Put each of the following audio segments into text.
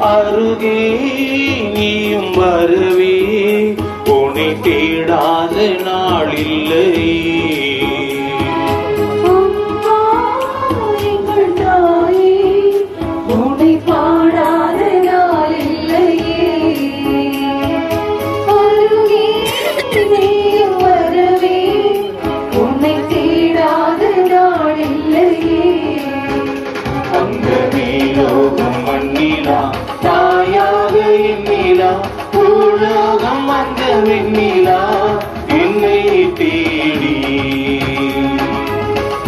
அருகே நீயும் வருவே உன்னை தேடாத நாளில்லை. தாயாக எண்ணிலா உலகம் வந்த வெண்ணிலா என்னை தேடி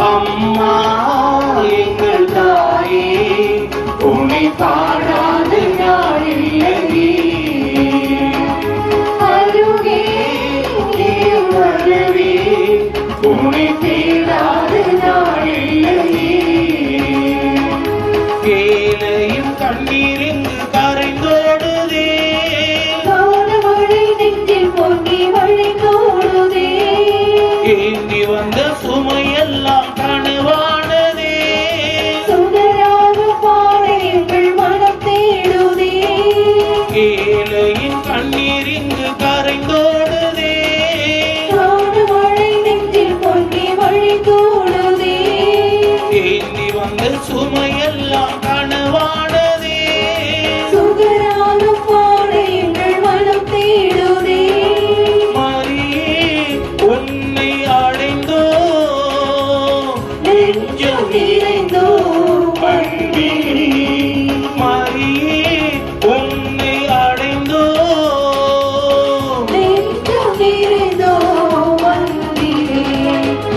அம்மா எங்கள் தாயே உன்னை பாடாத நாளில்லையே. அருகே வரவே உன்னை தேடாத நாளில்லையே. கேளையும் கண்ணீரே